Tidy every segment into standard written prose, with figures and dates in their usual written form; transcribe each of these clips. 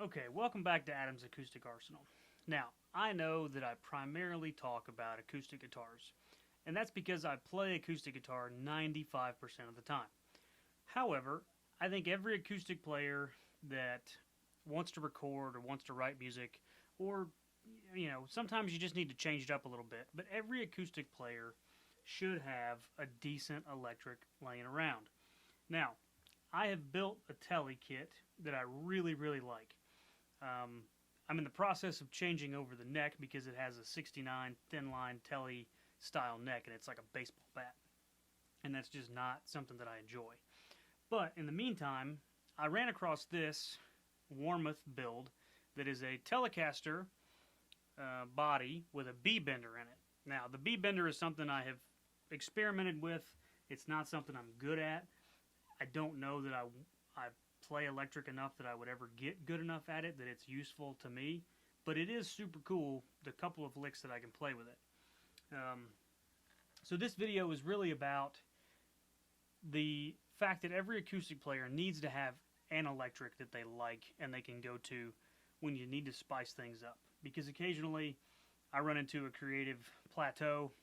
Okay, welcome back to Adam's Acoustic Arsenal. Now, I know that I primarily talk about acoustic guitars, and that's because I play acoustic guitar 95% of the time. However, I think every acoustic player that wants to record or wants to write music, or, sometimes you just need to change it up a little bit, but every acoustic player should have a decent electric laying around. Now, I have built a Tele kit that I really, really like. I'm in the process of changing over the neck because it has a 69 thin line Tele style neck and it's like a baseball bat. And that's just not something that I enjoy. But in the meantime, I ran across this Warmoth build that is a Telecaster body with a B-bender in it. Now, the B-bender is something I have experimented with. It's not something I'm good at. I don't know that I play electric enough that I would ever get good enough at it that it's useful to me, but it is super cool, the couple of licks that I can play with it. So this video is really about the fact that every acoustic player needs to have an electric that they like and they can go to when you need to spice things up, because occasionally I run into a creative plateau.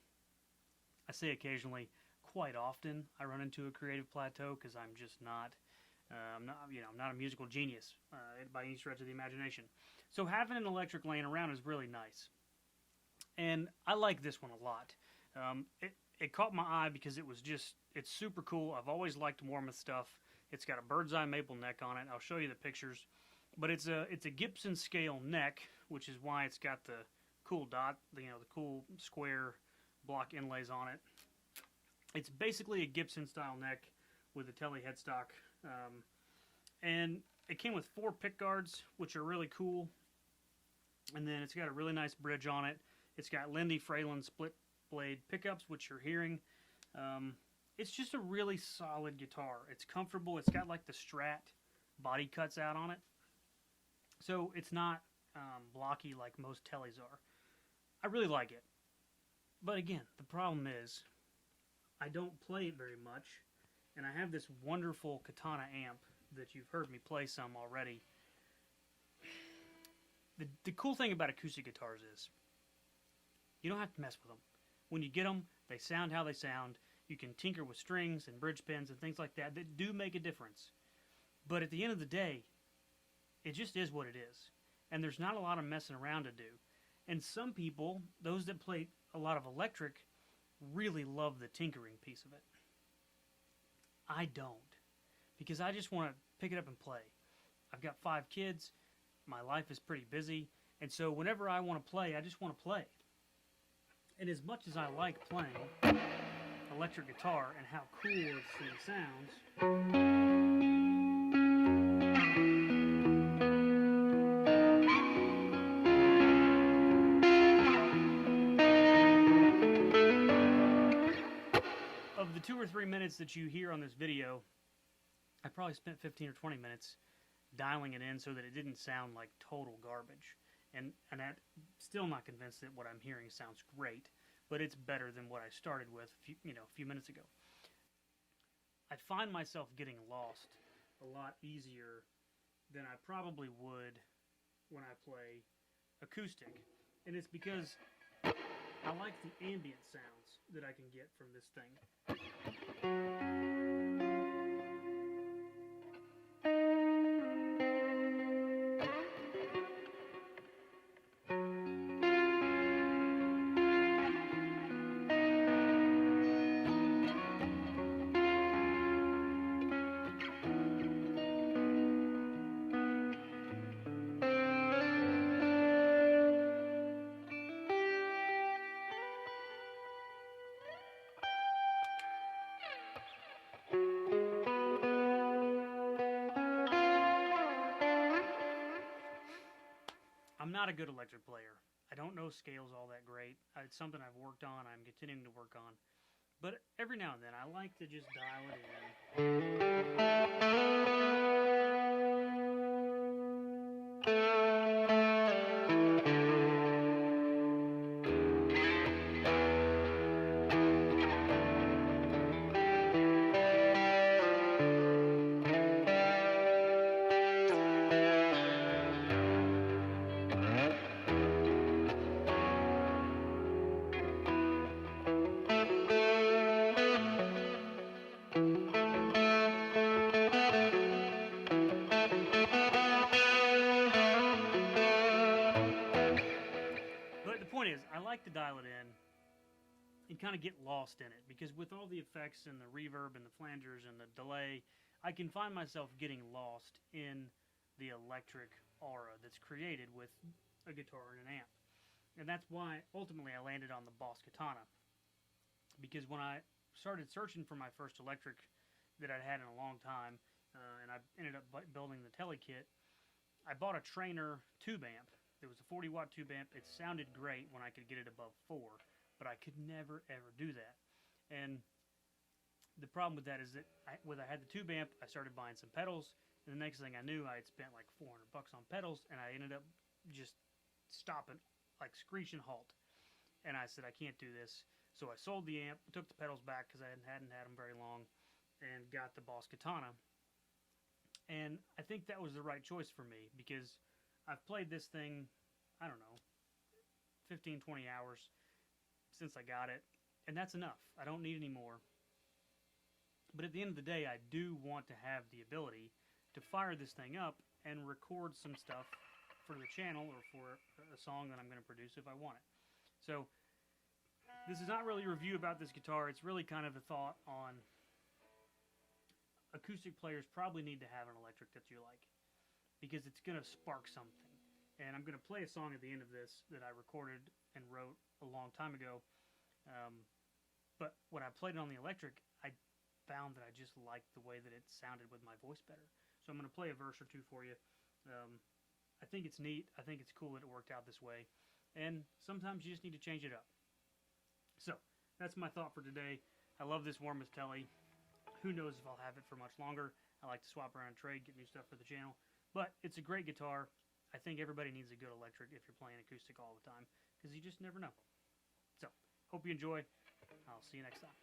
I say occasionally, quite often I run into a creative plateau because I'm just not I'm not a musical genius by any stretch of the imagination. So having an electric laying around is really nice. And I like this one a lot. It caught my eye because it's super cool. I've always liked Warmoth stuff. It's got a bird's eye maple neck on it. I'll show you the pictures. But it's a Gibson scale neck, which is why it's got the cool dot, the cool square block inlays on it. It's basically a Gibson style neck with a Tele headstock. And it came with 4 pick guards, which are really cool. And then it's got a really nice bridge on it. It's got Lindy Fralin split blade pickups, which you're hearing. It's just a really solid guitar. It's comfortable. It's got like the Strat body cuts out on it. So it's not blocky like most Teles are. I really like it. But again, the problem is I don't play it very much. And I have this wonderful Katana amp that you've heard me play some already. The cool thing about acoustic guitars is you don't have to mess with them. When you get them, they sound how they sound. You can tinker with strings and bridge pins and things like that that do make a difference. But at the end of the day, it just is what it is. And there's not a lot of messing around to do. And some people, those that play a lot of electric, really love the tinkering piece of it. I don't, because I just want to pick it up and play. I've got 5 kids, my life is pretty busy, and so whenever I want to play, I just want to play. And as much as I like playing electric guitar and how cool this thing sounds, of the 2 or 3 minutes that you hear on this video, I probably spent 15 or 20 minutes dialing it in so that it didn't sound like total garbage. And I'm still not convinced that what I'm hearing sounds great, but it's better than what I started with a few minutes ago. I find myself getting lost a lot easier than I probably would when I play acoustic. And it's because I like the ambient sounds that I can get from this thing. not a good electric player. I don't know scales all that great. It's something I've worked on. I'm continuing to work on. But every now and then, I like to just dial it But the point is, I like to dial it in and kind of get lost in it because with all the effects and the reverb and the flangers and the delay, I can find myself getting lost in the electric aura that's created with a guitar and an amp. And that's why ultimately I landed on the Boss Katana. Because when I started searching for my first electric that I'd had in a long time, and I ended up building the tele kit, I bought a Trainer tube amp. It was a 40-watt tube amp. It sounded great when I could get it above 4, but I could never, ever do that. And the problem with that is that when I had the tube amp, I started buying some pedals, and the next thing I knew, I had spent like $400 on pedals, and I ended up just stopping, like screeching halt. And I said, I can't do this. So I sold the amp, took the pedals back because I hadn't had them very long, and got the Boss Katana. And I think that was the right choice for me because I've played this thing, I don't know, 15, 20 hours since I got it, and that's enough. I don't need any more. But at the end of the day, I do want to have the ability to fire this thing up and record some stuff for the channel or for a song that I'm going to produce if I want it. So this is not really a review about this guitar. It's really kind of a thought on acoustic players probably need to have an electric that you like because it's going to spark something. And I'm going to play a song at the end of this that I recorded and wrote a long time ago. But when I played it on the electric, I found that I just liked the way that it sounded with my voice better. So I'm going to play a verse or two for you. I think it's neat. I think it's cool that it worked out this way. And sometimes you just need to change it up. So that's my thought for today. I love this Warmoth Telly. Who knows if I'll have it for much longer. I like to swap around and trade, get new stuff for the channel. But it's a great guitar. I think everybody needs a good electric if you're playing acoustic all the time, because you just never know. So, hope you enjoy. I'll see you next time.